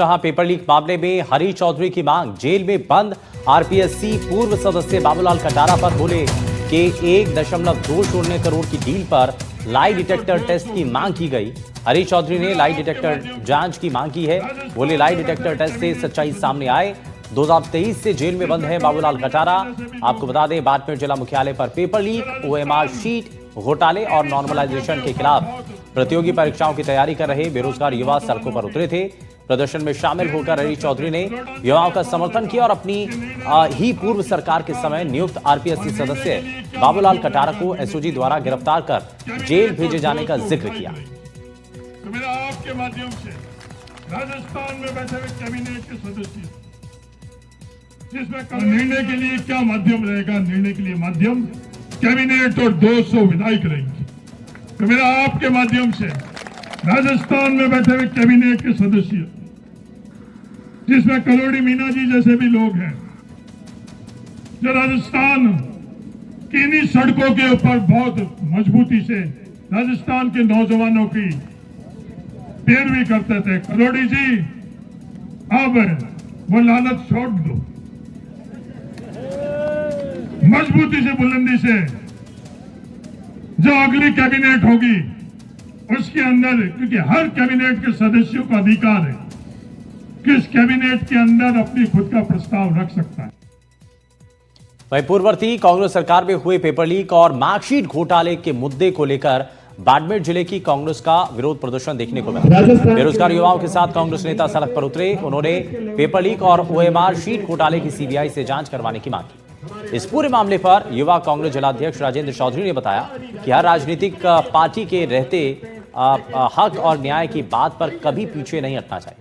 जहां paper leak मामले में हरीश चौधरी की मांग, जेल में बंद आरपीएससी पूर्व सदस्य बाबूलाल कटारा पर बोले कि 1.2 करोड़ की डील पर लाई डिटेक्टर टेस्ट की मांग की गई। हरीश चौधरी ने लाई डिटेक्टर जांच की मांग की है। बोले लाई डिटेक्टर टेस्ट से सच्चाई सामने आए। 2023 से जेल में बंद है बाबूलाल कटारा। आपको बता दें, बाड़मेर जिला मुख्यालय पर पेपर लीक, ओएमआर शीट घोटाले और नॉर्मलाइजेशन के खिलाफ प्रतियोगी परीक्षाओं की तैयारी कर रहे बेरोजगार युवा सड़कों पर उतरे थे। प्रदर्शन में शामिल होकर हरीश चौधरी ने युवाओं का समर्थन किया और अपनी ही पूर्व सरकार के समय नियुक्त आरपीएससी सदस्य बाबूलाल कटारा को एसओजी द्वारा गिरफ्तार कर जेल भेजे जाने का जिक्र किया। तो मेरा आपके माध्यम से राजस्थान में बैठे हुए कैबिनेट के सदस्य, जिसमें निर्णय के लिए क्या माध्यम रहेगा, निर्णय के लिए माध्यम कैबिनेट और 200 विधायक रहेंगे। तो मेरा आपके माध्यम से राजस्थान में बैठे हुए कैबिनेट के सदस्य, जिसमें करोड़ी मीना जी जैसे भी लोग हैं, जो राजस्थान की इन्हीं सड़कों के ऊपर बहुत मजबूती से राजस्थान के नौजवानों की पैरवी करते थे। करोड़ी जी, अब वो लालच छोड़ दो, मजबूती से, बुलंदी से जो अगली कैबिनेट होगी उसके अंदर, क्योंकि हर कैबिनेट के सदस्यों का अधिकार है कि इस कैबिनेट के अंदर अपनी खुद का प्रस्ताव रख सकता है। वहीं पूर्ववर्ती कांग्रेस सरकार में हुए पेपर लीक और मार्कशीट घोटाले के मुद्दे को लेकर बाड़मेर जिले की कांग्रेस का विरोध प्रदर्शन देखने को मिला। बेरोजगार युवाओं के साथ कांग्रेस नेता सड़क पर उतरे। उन्होंने पेपर लीक और ओएमआर शीट घोटाले की सीबीआई से जांच करवाने की मांग की। इस पूरे मामले पर युवा कांग्रेस जिलाध्यक्ष राजेंद्र चौधरी ने बताया कि हर राजनीतिक पार्टी के रहते हक और न्याय की बात पर कभी पीछे नहीं हटना चाहिए।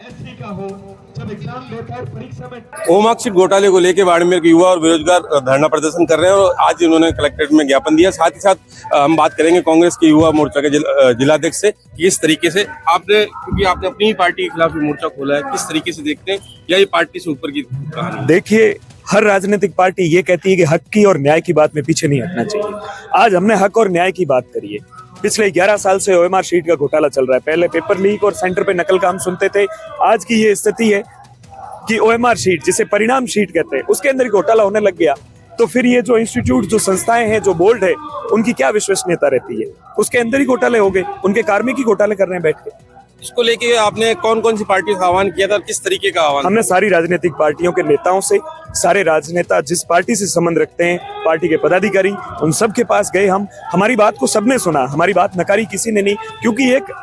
मार्कशीट घोटाले को लेकर बाड़मेर के युवा और बेरोजगार धरना प्रदर्शन कर रहे हैं और आज इन्होंने कलेक्ट्रेट में ज्ञापन दिया। साथ ही साथ हम बात करेंगे कांग्रेस के युवा मोर्चा के जिलाध्यक्ष से कि इस तरीके से आपने, क्योंकि आपने अपनी ही पार्टी के खिलाफ मोर्चा खोला है, किस तरीके से देखते हैं, या ये पार्टी से ऊपर की कहानी? देखिए, हर राजनीतिक पार्टी ये कहती है कि हक की और न्याय की बात में पीछे नहीं हटना चाहिए। आज हमने हक और न्याय की बात करी है। पिछले 11 साल से ओएमआर शीट का घोटाला चल रहा है। पहले पेपर लीक और सेंटर पे नकल का हम सुनते थे। आज की ये स्थिति है कि ओएमआर शीट, जिसे परिणाम शीट कहते हैं, उसके अंदर घोटाला होने लग गया। तो फिर ये जो इंस्टीट्यूट, जो संस्थाएं हैं, जो बोर्ड है, उनकी क्या विश्वसनीयता रहती है? उसके अंदर ही घोटाले हो गए, उनके कार्मिक ही घोटाले कर रहे हैं बैठ के। इसको लेके आपने कौन कौन सी पार्टी का आह्वान किया था और किस तरीके का आह्वान? हमने सारी राजनीतिक पार्टियों के नेताओं से, सारे राजनेता जिस पार्टी से संबंध रखते हैं, पार्टी के पदाधिकारी, उन सब के पास गए हम। हमारी बात को सबने सुना, हमारी बात नकारी किसी ने नहीं, क्योंकि एक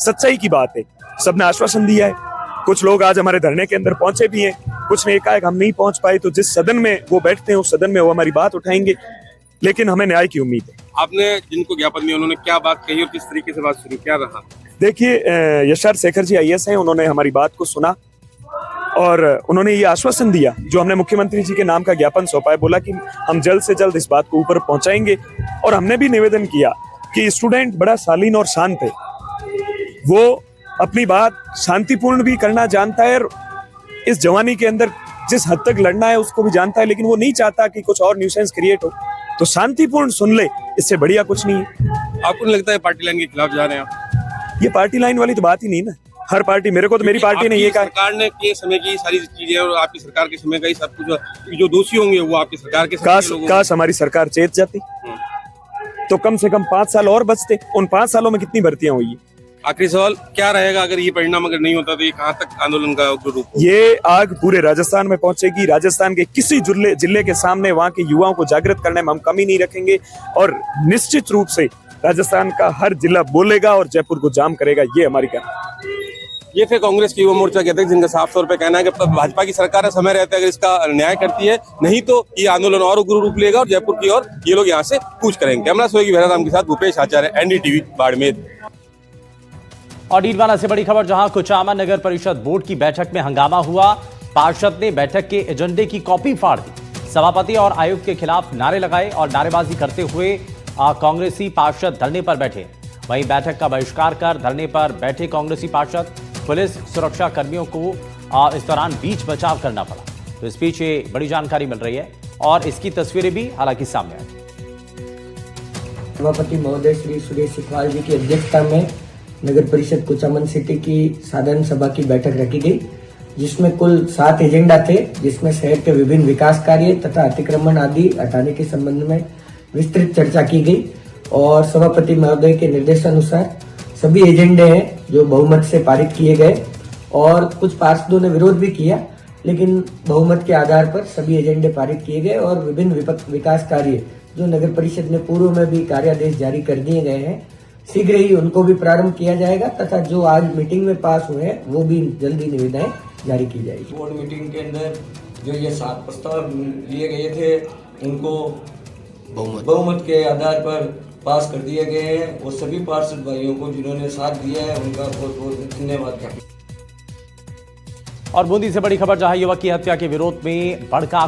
सच्चाई की बात है। सबने आश्वासन दिया है। कुछ लोग आज हमारे धरने के अंदर पहुंचे भी हैं, कुछ ने एकाएक हम नहीं पहुंच पाए, तो जिस सदन में वो बैठते हैं उस सदन में वो हमारी बात उठाएंगे, लेकिन हमें न्याय की उम्मीद है। आपने जिनको ज्ञापन दिया उन्होंने क्या बात कही और किस तरीके से बात शुरू, क्या रहा? देखिए, यशर शेखर जी आईएएस हैं, उन्होंने हमारी बात को सुना और उन्होंने ये आश्वासन दिया जो हमने मुख्यमंत्री जी के नाम का ज्ञापन सौंपा है। बोला कि हम जल्द से जल्द इस बात को ऊपर पहुंचाएंगे। और हमने भी निवेदन किया कि स्टूडेंट बड़ा शालीन और शांत है, वो अपनी बात शांतिपूर्ण भी करना जानता है और इस जवानी के अंदर जिस हद तक लड़ना है उसको भी जानता है, लेकिन वो नहीं चाहता कि कुछ और न्यूसेंस क्रिएट हो। तो शांतिपूर्ण सुन ले, इससे बढ़िया कुछ नहीं है। आपको नहीं लगता है पार्टी लाइन के खिलाफ जा रहे हैं आप? ये पार्टी लाइन वाली तो बात ही नहीं ना। हर पार्टी, मेरे को तो मेरी पार्टी ने ये कहा, सरकार ने के समय की सारी चीजें और आपकी सरकार के समय का ही सब कुछ, जो दोषी होंगे वो आपकी सरकार के काश हमारी सरकार चेत जाती तो कम से कम 5 साल और बचते। उन 5 सालों में कितनी भर्तियां हुई? आखिरी सवाल क्या रहेगा अगर ये परिणाम अगर नहीं होता तो ये कहां तक आंदोलन का रूप होगा? ये आग पूरे राजस्थान में पहुंचेगी। राजस्थान के किसी जिले के सामने वहां के युवाओं को जागृत करने में हम कमी नहीं रखेंगे और निश्चित रूप से राजस्थान का हर जिला बोलेगा और जयपुर को जाम करेगा। ये हमारी कहना। ये थे कांग्रेस के युवा मोर्चा के अध्यक्ष, जिनका साफ तौर पे कहना है कि भाजपा की सरकार समय रहते अगर इसका न्याय करती है, नहीं तो ये आंदोलन और उग्र रूप लेगा और जयपुर की ओर ये लोग यहाँ से कूच करेंगे। कैमरा सोएगी भैराराम के साथ भूपेश आचार्य, एनडीटीवी बाड़मेर। और डीडवाना से बड़ी खबर, जहां कुचामन नगर परिषद बोर्ड की बैठक में हंगामा हुआ। पार्षद ने बैठक के एजेंडे की कॉपी फाड़ दी। सभापति और आयुक्त के खिलाफ नारे लगाए और नारेबाजी करते हुए कांग्रेसी पार्षद धरने पर बैठे। वहीं बैठक का बहिष्कार कर धरने पर बैठे कांग्रेसी पार्षद, पुलिस सुरक्षा कर्मियों को इस दौरान बीच बचाव करना पड़ा। तो इस पीछे बड़ी जानकारी मिल रही है और इसकी तस्वीरें भी हालांकि सामने आई। सभापति महोदय श्री सुरेश सिखवाल जी की अध्यक्षता में नगर परिषद कुचामन सिटी की साधारण सभा की बैठक रखी गई जिसमें कुल 7 एजेंडा थे, जिसमें शहर के विभिन्न विकास कार्य तथा अतिक्रमण आदि हटाने के संबंध में विस्तृत चर्चा की गई और सभापति महोदय के निर्देशानुसार सभी एजेंडे हैं जो बहुमत से पारित किए गए और कुछ पार्षदों ने विरोध भी किया, लेकिन बहुमत के आधार पर सभी एजेंडे पारित किए गए और विभिन्न विकास कार्य जो नगर परिषद ने पूर्व में भी कार्यादेश जारी कर दिए गए हैं, शीघ्र ही उनको भी प्रारंभ किया जाएगा तथा जो आज मीटिंग में पास हुए हैं वो भी जल्दी निविदाएं जारी की जाएगी। बोर्ड मीटिंग के अंदर जो ये 7 प्रस्ताव लिए गए थे उनको बहुमत के आधार पर पास कर दिए गए हैं और सभी पार्षद भाइयों को जिन्होंने साथ दिया है उनका बहुत बहुत धन्यवाद करता हूं। और बूंदी से बड़ी खबर, जहां युवक की हत्या के विरोध में भड़का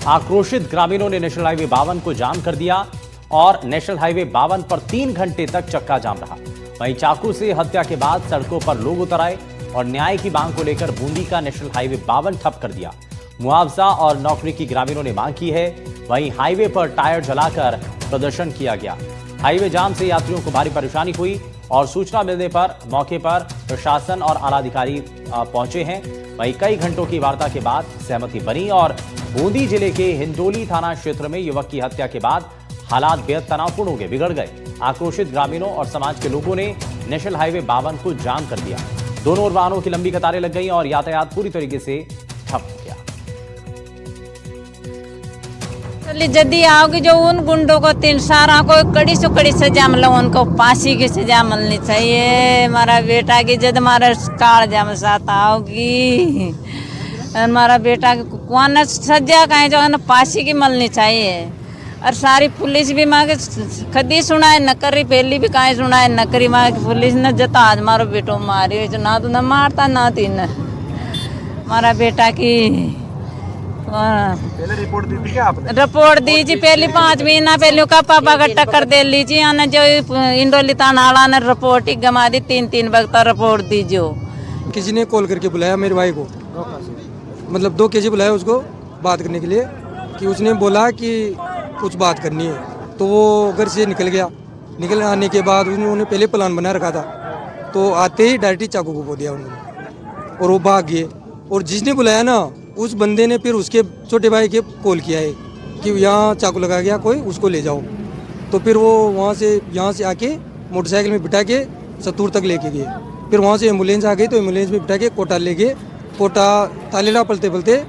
आक्रोशित ग्रामीणों ने नेशनल हाईवे 52 को जाम कर दिया और नेशनल हाईवे 52 पर 3 घंटे तक चक्का जाम रहा। वहीं चाकू से हत्या के बाद सड़कों पर लोग उतर आए और न्याय की मांग को लेकर बूंदी का नेशनल हाईवे 52 ठप कर दिया। मुआवजा और नौकरी की ग्रामीणों ने मांग की है। वहीं हाईवे पर टायर जलाकर प्रदर्शन किया गया। हाईवे जाम से यात्रियों को भारी परेशानी हुई और सूचना मिलने पर मौके पर प्रशासन और आला अधिकारी पहुंचे हैं। वहीं कई घंटों की वार्ता के बाद सहमति बनी और बूंदी जिले के हिंडोली थाना क्षेत्र में युवक की हत्या के बाद हालात बेहद तनावपूर्ण हो गए, बिगड़ गए। आक्रोशित ग्रामीणों और समाज के लोगों ने नेशनल हाईवे 52 को जाम कर दिया। दोनों ओर वाहनों की लंबी कतारें लग गई और यातायात पूरी तरीके से ठप हो गया। जल्दी आओगे जो उन गुंडों को 3 सारा को कड़ी से कड़ी सजा मतलब उनको फांसी की सजा मिलनी चाहिए। हमारा बेटा की जब हमारा काल जम साथ आओगी हमारा बेटा कौन सजा कहें जो है फांसी की मिलनी चाहिए। और सारी पुलिस भी मांगे कदी सुनाए न करी, पहली भी कहीं सुनाए न करी। मांगे पुलिस ने जता आज मारो बेटो मारी ना तो न मारता ना तीन हमारा बेटा की पहले रिपोर्ट दी थी क्या आपने? रिपोर्ट दी जी पहले 5 महीना पहले का पापा का टक्कर दे लीजिए आना जो इंडोली थाना ने रिपोर्ट ही गमा दी 3 वक्त रिपोर्ट दी। जो किसी ने कॉल करके बुलाया मेरे भाई को, मतलब 2 केजी बुलाया उसको बात करने के लिए कि उसने बोला कि कुछ बात करनी है, तो वो घर से निकल गया। निकल आने के बाद उन्होंने पहले प्लान बना रखा था, तो आते ही डायरेक्ट चाकू को दिया उन्होंने और वो भाग गए। और जिसने बुलाया ना उस बंदे ने फिर उसके छोटे भाई के कॉल किया है कि यहाँ चाकू लगा गया कोई, उसको ले जाओ। तो फिर वो यहाँ से आके मोटरसाइकिल में बिठा के सत्तूर तक लेके गए। फिर वहाँ से एम्बुलेंस आ गई तो एम्बुलेंस में बिठा के कोटा ले गए। कोटा तालेला पलते पलते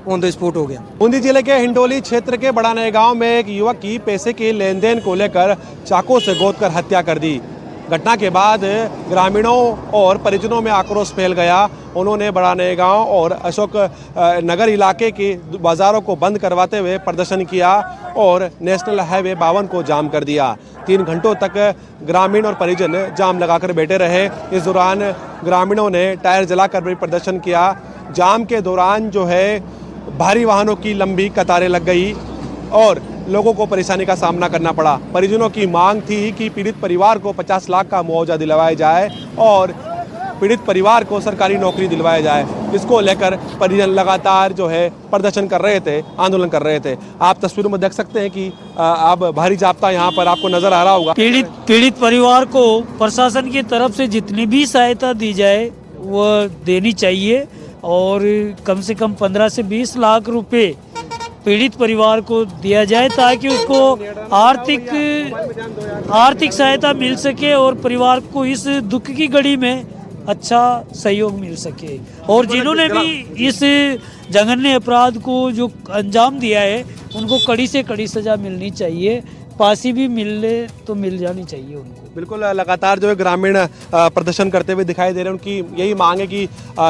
ऑन द स्पॉट हो गया। बूंदी जिले के हिंडोली क्षेत्र के बड़ा नए गांव में एक युवक की पैसे के लेन देन को लेकर चाकू से गोदकर हत्या कर दी। घटना के बाद ग्रामीणों और परिजनों में आक्रोश फैल गया। उन्होंने बड़ा नए गांव और अशोक नगर इलाके के बाजारों को बंद करवाते हुए प्रदर्शन किया और नेशनल हाईवे 52 को जाम कर दिया। 3 घंटों तक ग्रामीण और परिजन जाम लगाकर बैठे रहे। इस दौरान ग्रामीणों ने टायर जलाकर भी प्रदर्शन किया। जाम के दौरान जो है भारी वाहनों की लंबी कतारें लग गई और लोगों को परेशानी का सामना करना पड़ा। परिजनों की मांग थी कि पीड़ित परिवार को 50 लाख का मुआवजा दिलवाया जाए और पीड़ित परिवार को सरकारी नौकरी दिलवाया जाए। इसको लेकर परिजन लगातार जो है प्रदर्शन कर रहे थे, आंदोलन कर रहे थे। आप तस्वीरों में देख सकते हैं कि अब भारी जाप्ता यहाँ पर आपको नजर आ रहा होगा। पीड़ित परिवार को प्रशासन की तरफ से जितनी भी सहायता दी जाए वो देनी चाहिए और कम से कम 15 से 20 लाख रुपए पीड़ित परिवार को दिया जाए ताकि उसको आर्थिक सहायता मिल सके और परिवार को इस दुख की घड़ी में अच्छा सहयोग मिल सके। और जिन्होंने भी इस जघन्य अपराध को जो अंजाम दिया है उनको कड़ी से कड़ी सजा मिलनी चाहिए। फांसी भी मिले तो मिल जानी चाहिए उनको। बिल्कुल, लगातार जो है ग्रामीण प्रदर्शन करते हुए दिखाई दे रहे हैं। उनकी यही मांग है कि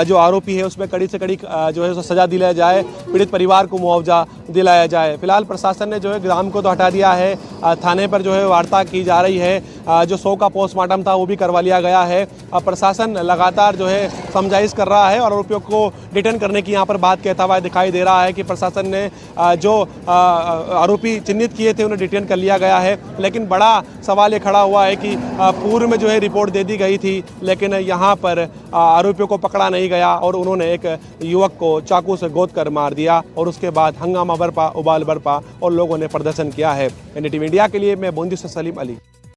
जो आरोपी है उसमें कड़ी से कड़ी जो है सजा दिलाया जाए, पीड़ित परिवार को मुआवजा दिलाया जाए। फिलहाल प्रशासन ने जो है ग्राम को तो हटा दिया है, थाने पर जो है वार्ता की जा रही है। जो 100 का पोस्टमार्टम था वो भी करवा लिया गया है। प्रशासन लगातार जो है समझाइश कर रहा है और आरोपियों को डिटेन करने की यहाँ पर बात कहता हुआ दिखाई दे रहा है कि प्रशासन ने जो आरोपी चिन्हित किए थे उन्हें डिटेन कर लिया गया है। लेकिन बड़ा सवाल ये खड़ा हुआ है कि पूर्व में जो है रिपोर्ट दे दी गई थी, लेकिन यहाँ पर आरोपियों को पकड़ा नहीं गया और उन्होंने एक युवक को चाकू से गोद कर मार दिया और उसके बाद हंगामा बरपा, उबाल बरपा और लोगों ने प्रदर्शन किया है। एनडीटीवी इंडिया के लिए मैं बूंदी से सलीम अली।